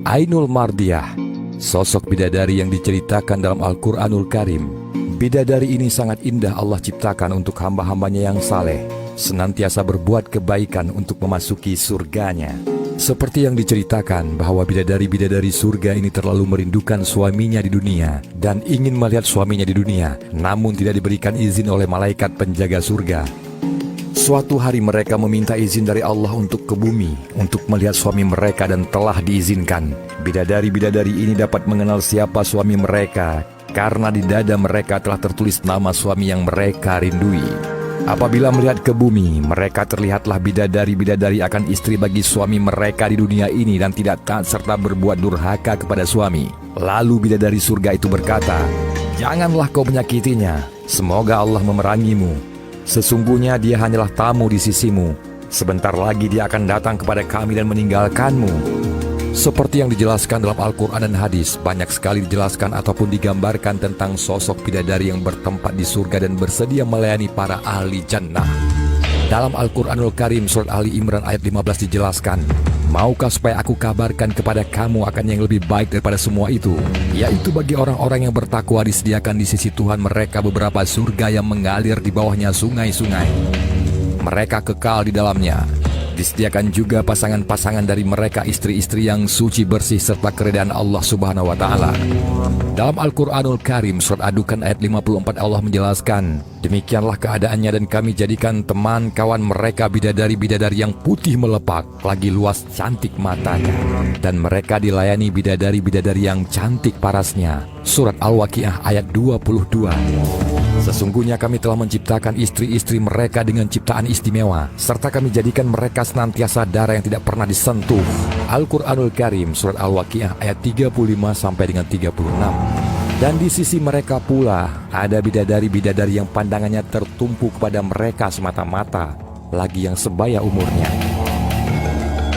Ainul Mardiyah, sosok bidadari yang diceritakan dalam Al-Quranul Karim. Bidadari ini sangat indah Allah ciptakan untuk hamba-hambanya yang saleh, senantiasa berbuat kebaikan untuk memasuki surganya. Seperti yang diceritakan bahwa bidadari-bidadari surga ini terlalu merindukan suaminya di dunia dan ingin melihat suaminya di dunia, namun tidak diberikan izin oleh malaikat penjaga surga. Suatu hari mereka meminta izin dari Allah untuk ke bumi, untuk melihat suami mereka dan telah diizinkan. Bidadari-bidadari ini dapat mengenal siapa suami mereka, karena di dada mereka telah tertulis nama suami yang mereka rindui. Apabila melihat ke bumi, mereka terlihatlah bidadari-bidadari akan istri bagi suami mereka di dunia ini dan tidak taat serta berbuat durhaka kepada suami. Lalu bidadari surga itu berkata, "Janganlah kau menyakitinya, semoga Allah memerangimu. Sesungguhnya dia hanyalah tamu di sisimu. Sebentar lagi dia akan datang kepada kami dan meninggalkanmu." Seperti yang dijelaskan dalam Al-Quran dan hadis, banyak sekali dijelaskan ataupun digambarkan tentang sosok bidadari yang bertempat di surga dan bersedia melayani para ahli jannah. Dalam Al-Quranul Karim surat Ali Imran ayat 15 dijelaskan, "Maukah supaya aku kabarkan kepada kamu akan yang lebih baik daripada semua itu? Yaitu bagi orang-orang yang bertakwa disediakan di sisi Tuhan mereka beberapa surga yang mengalir di bawahnya sungai-sungai. Mereka kekal di dalamnya. Disediakan juga pasangan-pasangan dari mereka istri-istri yang suci bersih serta keredaan Allah Subhanahu wa Ta'ala." Dalam Al-Quranul Karim surat Adukan ayat 54 Allah menjelaskan, "Demikianlah keadaannya dan kami jadikan teman kawan mereka bidadari-bidadari yang putih melepak, lagi luas cantik matanya, dan mereka dilayani bidadari-bidadari yang cantik parasnya." Surat Al-Waqiah ayat 22. "Sesungguhnya kami telah menciptakan istri-istri mereka dengan ciptaan istimewa, serta kami jadikan mereka senantiasa darah yang tidak pernah disentuh." Al-Quranul Karim surat Al-Waqiah ayat 35 sampai dengan 36. "Dan di sisi mereka pula ada bidadari-bidadari yang pandangannya tertumpu kepada mereka semata-mata, lagi yang sebaya umurnya.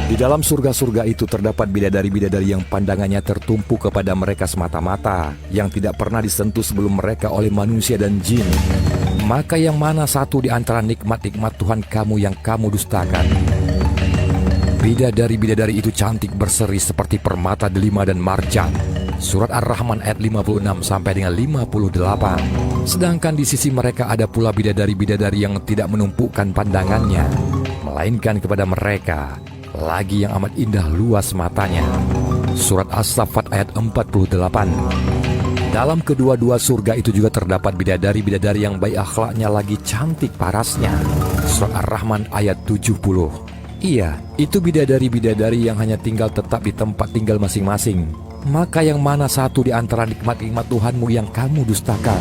Di dalam surga-surga itu terdapat bidadari-bidadari yang pandangannya tertumpu kepada mereka semata-mata, yang tidak pernah disentuh sebelum mereka oleh manusia dan jin. Maka yang mana satu di antara nikmat-nikmat Tuhan kamu yang kamu dustakan?" Bidadari-bidadari itu cantik berseri seperti permata delima dan marjan. Surat Ar-Rahman ayat 56 sampai dengan 58. "Sedangkan di sisi mereka ada pula bidadari-bidadari yang tidak menumpukan pandangannya, melainkan kepada mereka, lagi yang amat indah luas matanya." Surat As-Saffat ayat 48. Dalam kedua-dua surga itu juga terdapat bidadari-bidadari yang baik akhlaknya lagi cantik parasnya. Surat Ar-Rahman ayat 70. "Iya, itu bidadari-bidadari yang hanya tinggal tetap di tempat tinggal masing-masing. Maka yang mana satu di antara nikmat-nikmat Tuhanmu yang kamu dustakan?"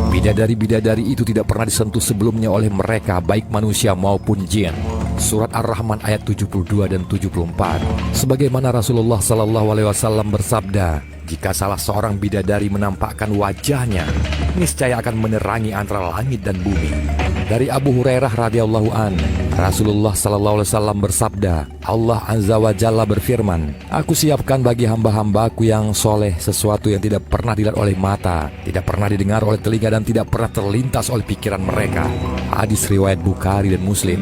Bidadari-bidadari itu tidak pernah disentuh sebelumnya oleh mereka, baik manusia maupun jin. Surat Ar-Rahman ayat 72 dan 74. Sebagaimana Rasulullah SAW bersabda, "Jika salah seorang bidadari menampakkan wajahnya, niscaya akan menerangi antara langit dan bumi." Dari Abu Hurairah radhiyallahu an, Rasulullah SAW bersabda, "Allah Azza wa Jalla berfirman, Aku siapkan bagi hamba-hambaku yang soleh sesuatu yang tidak pernah dilihat oleh mata, tidak pernah didengar oleh telinga, dan tidak pernah terlintas oleh pikiran mereka." Hadis riwayat Bukhari dan Muslim.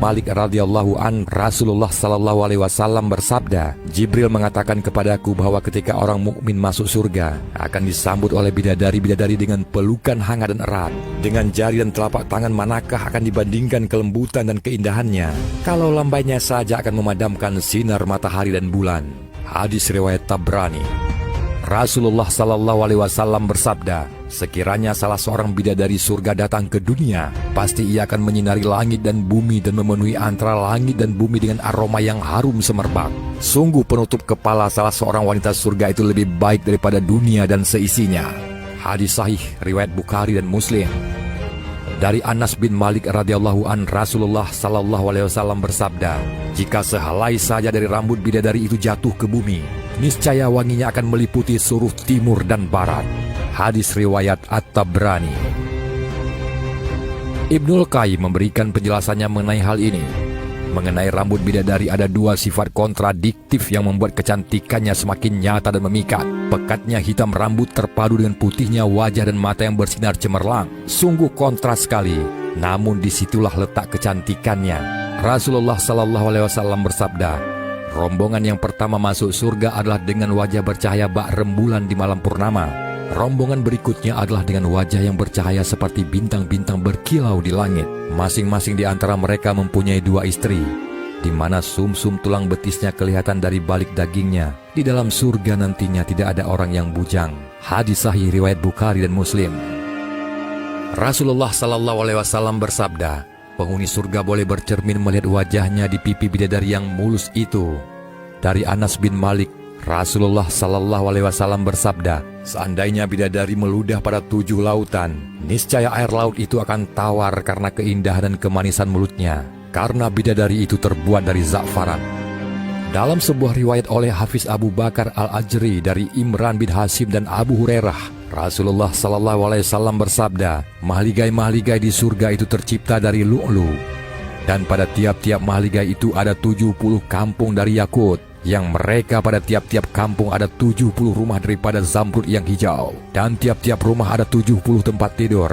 Malik radhiyallahu an, Rasulullah SAW bersabda, "Jibril mengatakan kepadaku bahwa ketika orang mukmin masuk surga akan disambut oleh bidadari-bidadari dengan pelukan hangat dan erat. Dengan jari dan telapak tangan manakah akan dibandingkan kelembutan dan keindahannya? Kalau lambainya saja akan memadamkan sinar matahari dan bulan." Hadis riwayat Tabrani. Rasulullah SAW bersabda, "Sekiranya salah seorang bidadari surga datang ke dunia, pasti ia akan menyinari langit dan bumi dan memenuhi antara langit dan bumi dengan aroma yang harum semerbak. Sungguh penutup kepala salah seorang wanita surga itu lebih baik daripada dunia dan seisinya." Hadis sahih riwayat Bukhari dan Muslim. Dari Anas bin Malik radhiyallahu an, Rasulullah SAW bersabda, "Jika sehelai saja dari rambut bidadari itu jatuh ke bumi, niscaya wanginya akan meliputi seluruh timur dan barat." Hadis riwayat At-Tabrani. Ibnul Qayyim memberikan penjelasannya mengenai hal ini. Mengenai rambut bidadari ada dua sifat kontradiktif yang membuat kecantikannya semakin nyata dan memikat. Pekatnya hitam rambut terpadu dengan putihnya wajah dan mata yang bersinar cemerlang. Sungguh kontras sekali. Namun disitulah letak kecantikannya. Rasulullah SAW bersabda, Rombongan yang pertama masuk surga adalah dengan wajah bercahaya bak rembulan di malam purnama. Rombongan berikutnya adalah dengan wajah yang bercahaya seperti bintang-bintang berkilau di langit. Masing-masing di antara mereka mempunyai 2 istri, di mana sumsum tulang betisnya kelihatan dari balik dagingnya. Di dalam surga nantinya tidak ada orang yang bujang. Hadis sahih riwayat Bukhari dan Muslim. Rasulullah Sallallahu Alaihi Wasallam bersabda, penghuni surga boleh bercermin melihat wajahnya di pipi bidadari yang mulus itu. Dari Anas bin Malik, Rasulullah Sallallahu Alaihi Wasallam bersabda, seandainya bidadari meludah pada 7 lautan, niscaya air laut itu akan tawar karena keindahan dan kemanisan mulutnya, karena bidadari itu terbuat dari za'faran. Dalam sebuah riwayat oleh Hafiz Abu Bakar Al-Ajri dari Imran bin Hasim dan Abu Hurairah, Rasulullah Sallallahu Alaihi Wasallam bersabda, mahligai-mahligai di surga itu tercipta dari lu'lu, dan pada tiap-tiap mahligai itu ada 70 kampung dari yakut, yang mereka pada tiap-tiap kampung ada 70 rumah daripada zamrud yang hijau, dan tiap-tiap rumah ada 70 tempat tidur,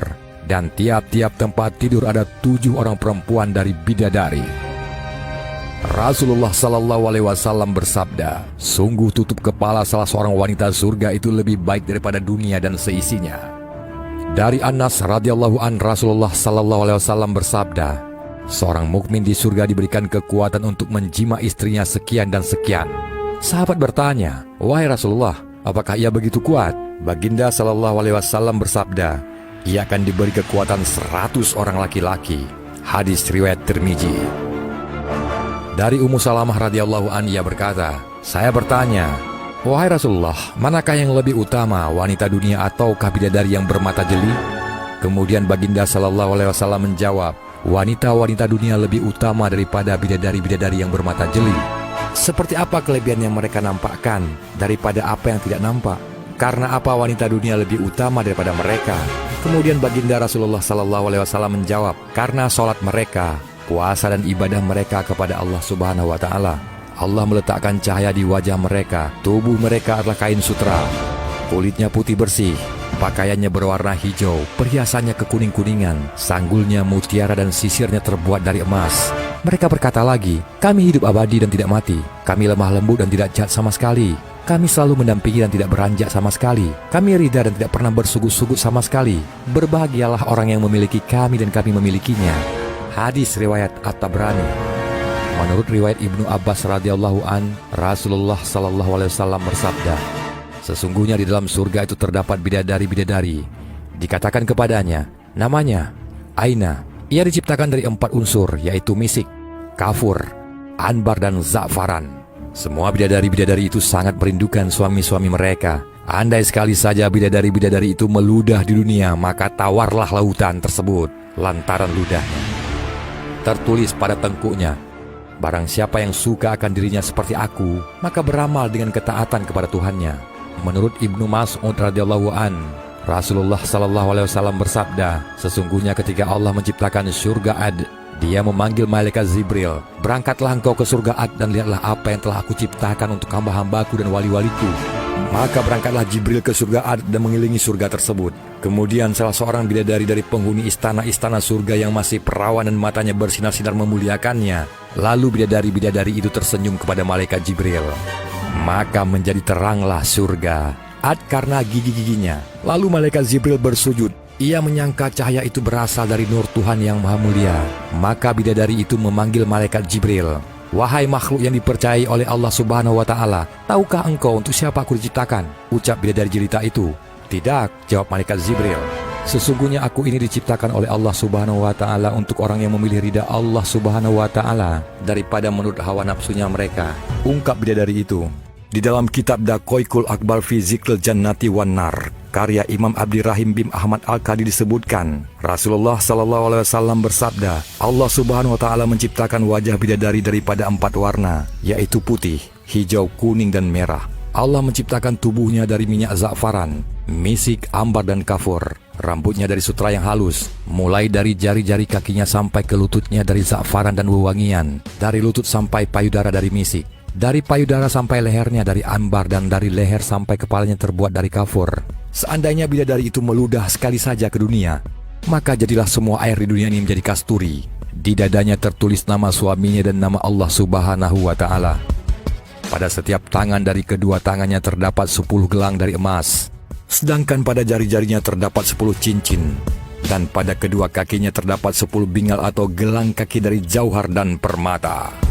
dan tiap-tiap tempat tidur ada 7 orang perempuan dari bidadari. Rasulullah Sallallahu Alaihi Wasallam bersabda, sungguh tutup kepala salah seorang wanita surga itu lebih baik daripada dunia dan seisinya. Dari Anas radhiyallahu an, Rasulullah Sallallahu Alaihi Wasallam bersabda, seorang mukmin di surga diberikan kekuatan untuk menjima istrinya sekian dan sekian. Sahabat bertanya, wahai Rasulullah, apakah ia begitu kuat? Baginda Sallallahu Alaihi Wasallam bersabda, ia akan diberi kekuatan 100 orang laki-laki. Hadis riwayat Tirmizi. Dari Ummu Salamah radhiyallahu an, ia berkata, saya bertanya, wahai Rasulullah, manakah yang lebih utama, wanita dunia ataukah bidadari yang bermata jeli? Kemudian Baginda Sallallahu Alaihi Wasallam menjawab, wanita-wanita dunia lebih utama daripada bidadari-bidadari yang bermata jeli. Seperti apa kelebihan yang mereka nampakkan daripada apa yang tidak nampak? Karena apa wanita dunia lebih utama daripada mereka? Kemudian Baginda Rasulullah Sallallahu Alaihi Wasallam menjawab, karena sholat mereka, puasa dan ibadah mereka kepada Allah Subhanahu wa Ta'ala. Allah meletakkan cahaya di wajah mereka. Tubuh mereka adalah kain sutra, kulitnya putih bersih, pakaiannya berwarna hijau, perhiasannya kekuning-kuningan, sanggulnya mutiara dan sisirnya terbuat dari emas. Mereka berkata lagi, kami hidup abadi dan tidak mati, kami lemah lembut dan tidak jahat sama sekali, kami selalu mendampingi dan tidak beranjak sama sekali, kami ridha dan tidak pernah bersugut-sugut sama sekali. Berbahagialah orang yang memiliki kami dan kami memilikinya. Hadis riwayat At-Tabrani. Menurut riwayat Ibnu Abbas radhiyallahu an, Rasulullah Sallallahu Alaihi Wasallam bersabda, sesungguhnya di dalam surga itu terdapat bidadari-bidadari. Dikatakan kepadanya, namanya Aina. Ia diciptakan dari 4 unsur, yaitu misik, kafur, anbar dan za'faran. Semua bidadari-bidadari itu sangat merindukan suami-suami mereka. Andai sekali saja bidadari-bidadari itu meludah di dunia, maka tawarlah lautan tersebut lantaran ludahnya. Tertulis pada tengkuknya, barang siapa yang suka akan dirinya seperti aku, maka beramal dengan ketaatan kepada Tuhannya. Menurut Ibnu Mas'ud radhiyallahu an, Rasulullah Sallallahu Alaihi Wasallam bersabda, sesungguhnya ketika Allah menciptakan surga Ad, Dia memanggil malaikat Jibril, berangkatlah engkau ke surga Ad dan lihatlah apa yang telah aku ciptakan untuk hamba-hambaku dan wali-waliku. Maka berangkatlah Jibril ke surga Ad dan mengelilingi surga tersebut. Kemudian salah seorang bidadari dari penghuni istana-istana surga yang masih perawan dan matanya bersinar-sinar memuliakannya. Lalu bidadari-bidadari itu tersenyum kepada malaikat Jibril. Maka menjadi teranglah surga Ad karena gigi-giginya. Lalu malaikat Jibril bersujud. Ia menyangka cahaya itu berasal dari nur Tuhan yang Maha Mulia. Maka bidadari itu memanggil malaikat Jibril. Wahai makhluk yang dipercayai oleh Allah Subhanahu wa Ta'ala, tahukah engkau untuk siapa aku diciptakan? Ucap bidadari jelita itu. Tidak, jawab malaikat Jibril. Sesungguhnya aku ini diciptakan oleh Allah Subhanahu wa Ta'ala untuk orang yang memilih ridha Allah Subhanahu wa Ta'ala daripada menurut hawa nafsunya mereka. Ungkap bidadari itu. Di dalam kitab Daqaiqul Akbar fi Zikril Jannati wan Nar, karya Imam Abdirrahim bin Ahmad Al-Qadi disebutkan, Rasulullah Sallallahu Alaihi Wasallam bersabda, Allah Subhanahu Wa Taala menciptakan wajah bidadari daripada 4 warna, yaitu putih, hijau, kuning, dan merah. Allah menciptakan tubuhnya dari minyak za'faran, misik, ambar, dan kafur. Rambutnya dari sutra yang halus, mulai dari jari-jari kakinya sampai ke lututnya dari za'faran dan wewangian, dari lutut sampai payudara dari misik, dari payudara sampai lehernya dari ambar, dan dari leher sampai kepalanya terbuat dari kafur. Seandainya bidadari itu meludah sekali saja ke dunia, maka jadilah semua air di dunia ini menjadi kasturi. Di dadanya tertulis nama suaminya dan nama Allah Subhanahu wa Ta'ala. Pada setiap tangan dari kedua tangannya terdapat 10 gelang dari emas, sedangkan pada jari-jarinya terdapat 10 cincin, dan pada kedua kakinya terdapat 10 bingal atau gelang kaki dari jauhar dan permata.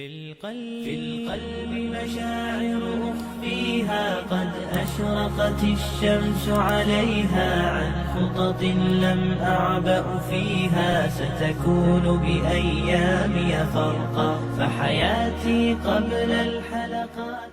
في القلب مشاعر أخفيها قد أشرقت الشمس عليها عن خطط لم أعبأ فيها ستكون بأيامي فرقا فحياتي قبل الحلقات